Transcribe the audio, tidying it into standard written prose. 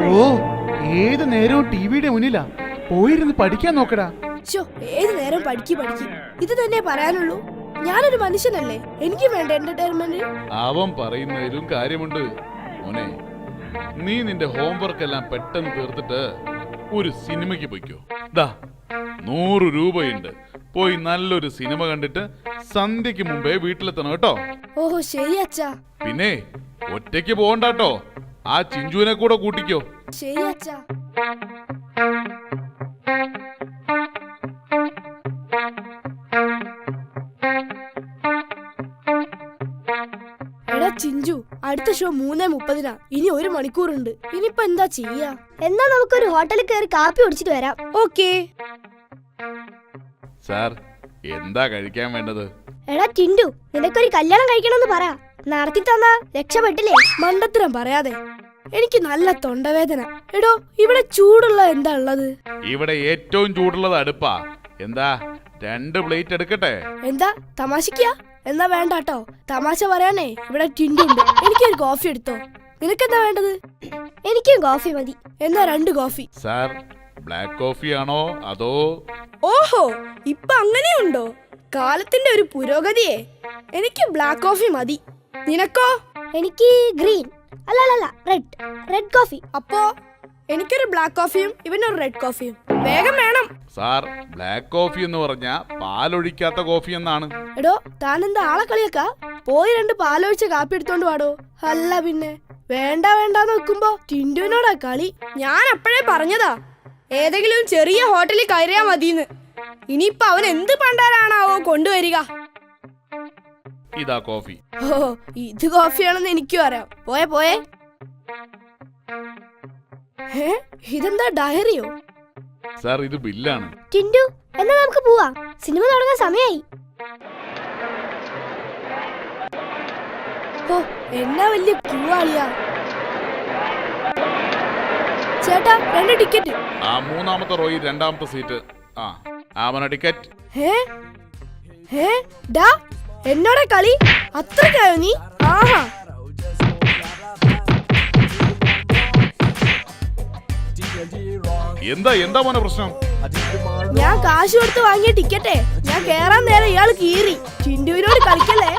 ഓ ഏത് നേരവും ടിവിയുടെ മുന്നിലാ, പോയിരുന്ന് പഠിക്കാൻ നോക്കടാ. ഏത് നേരം പഠിക്ക് ഇത് തന്നെ പറയാനുള്ളൂ. ഞാനൊരു മനുഷ്യനല്ലേ, എനിക്ക് വേണ്ട എന്റർടൈൻമെന്റ്. അവൻ പറയുന്നതിലും കാര്യമുണ്ട് മോനെ. നീ നിന്റെ ഹോംവർക്ക് എല്ലാം പെട്ടെന്ന് തീർത്തിട്ട് ഒരു സിനിമയ്ക്ക് പോയിക്കോ. ദാ 100 രൂപയുണ്ട്, പോയി നല്ലൊരു സിനിമ കണ്ടിട്ട് സന്ധ്യക്ക് മുമ്പേ വീട്ടിലെത്തണം കേട്ടോ. ഓഹോ ശരി അച്ഛാ. പിന്നെ ഒറ്റയ്ക്ക് പോകണ്ടാട്ടോ, ആ ചിഞ്ചുവിനെ കൂടെ കൂട്ടിക്കോ. ശരി അച്ഛാ. എടാ ചിഞ്ചു, അടുത്ത ഷോ 3:30. ഇനി 1 മണിക്കൂറുണ്ട്. ഇനിയിപ്പോ എന്താ ചെയ്യാ? എന്നാ നമുക്കൊരു ഹോട്ടലിൽ കയറി കാപ്പി കുടിച്ചിട്ട് വരാം. ഓക്കേ സാർ, എന്താ കഴിക്കാൻ വേണ്ടത്? എടാ ടിൻഡു, നിനക്കൊരു കല്യാണം കഴിക്കണമെന്ന് പറ, നടത്തി തന്നാ രക്ഷപ്പെട്ടില്ലേ. മണ്ടത്തരം പറയാതെ, എനിക്ക് നല്ല തൊണ്ടവേദന. എടോ, ഇവിടെ ചൂടുള്ള എന്താ ഉള്ളത്? ഇവിടെ ഏറ്റവും ചൂടുള്ളത് അടുപ്പാ. എന്താ 2 പ്ലേറ്റ് എടുക്കട്ടെ? എന്താ തമാശക്കാ? എന്നാ വേണ്ടാട്ടോ, തമാശ പറയാനേ ഇവിടെ ടിൻഡുണ്ട്. എനിക്കൊരു കോഫി എടുത്തോ. നിനക്കെന്താ വേണ്ടത്? എനിക്കും കോഫി മതി. എന്നാ 2 കോഫി. സാർ, ബ്ലാക്ക് കോഫി ആണോ അതോ? ഓഹോ, ഇപ്പൊ അങ്ങനെയുണ്ടോ? കാലത്തിന്റെ ഒരു പുരോഗതിയെ. എനിക്ക് ബ്ലാക്ക് കോഫി മതി. നിനക്കോ? എനിക്ക് ഗ്രീൻ, അല്ല റെഡ് കോഫി. അപ്പോ എനിക്കൊരു ബ്ലാക്ക് കോഫിയും ഇവനൊരു റെഡ് കോഫിയും. വേഗം വേണം. സാർ, ബ്ലാക്ക് കോഫി എന്ന് പറഞ്ഞാ പാലൊഴിക്കാത്ത കോഫി എന്നാണ്. എടോ, താനെന്താ ആളെ കളിയാക്കാ? പോയി 2 പാലൊഴിച്ച കാപ്പി എടുത്തോണ്ട് വാടോ. അല്ല പിന്നെ വേണ്ടാന്ന് വെക്കുമ്പോ ടിൻഡുവിനോടാ കളി. ഞാൻ അപ്പോഴേ പറഞ്ഞതാ, ഏതെങ്കിലും ചെറിയ ഹോട്ടലിൽ കയറിയാ മതിന്ന്. ഇനിയിപ്പൊ അവൻ എന്ത് പണ്ടാരാണാവോ കൊണ്ടുവരിക. ഇതാ കോഫി. ഓ, ഇത് കോഫിയാണെന്ന് എനിക്കും അറിയാം. പോയേ. ഇതെന്താ ഡയറിയോ? സാർ, ഇത് ബില്ലാണ്. ടിൻഡു, എന്നാ നമുക്ക് പോവാം, സിനിമ തുടങ്ങാൻ സമയായി. ഓ, എന്നാ വലിയ ക്യൂ ആളിയാ. ചേട്ടാ, 2 ടിക്കറ്റ്. ആ 3ാമത്തെ റോയിൽ 2ാമത്തെ സീറ്റ്. ആമന ടിക്കറ്റ്. ഡാ, എന്നോടെ കളി അത്രക്കായോ നീ? ആഹാ. എന്താ മോനെ പ്രശ്നം? ഞാൻ കാശ് കൊടുത്ത് വാങ്ങിയ ടിക്കറ്റേ, ഞാൻ കേറാൻ നേരം ഇയാൾ കീറി. ടിൻഡുവിനോട് കളിക്കല്ലേ.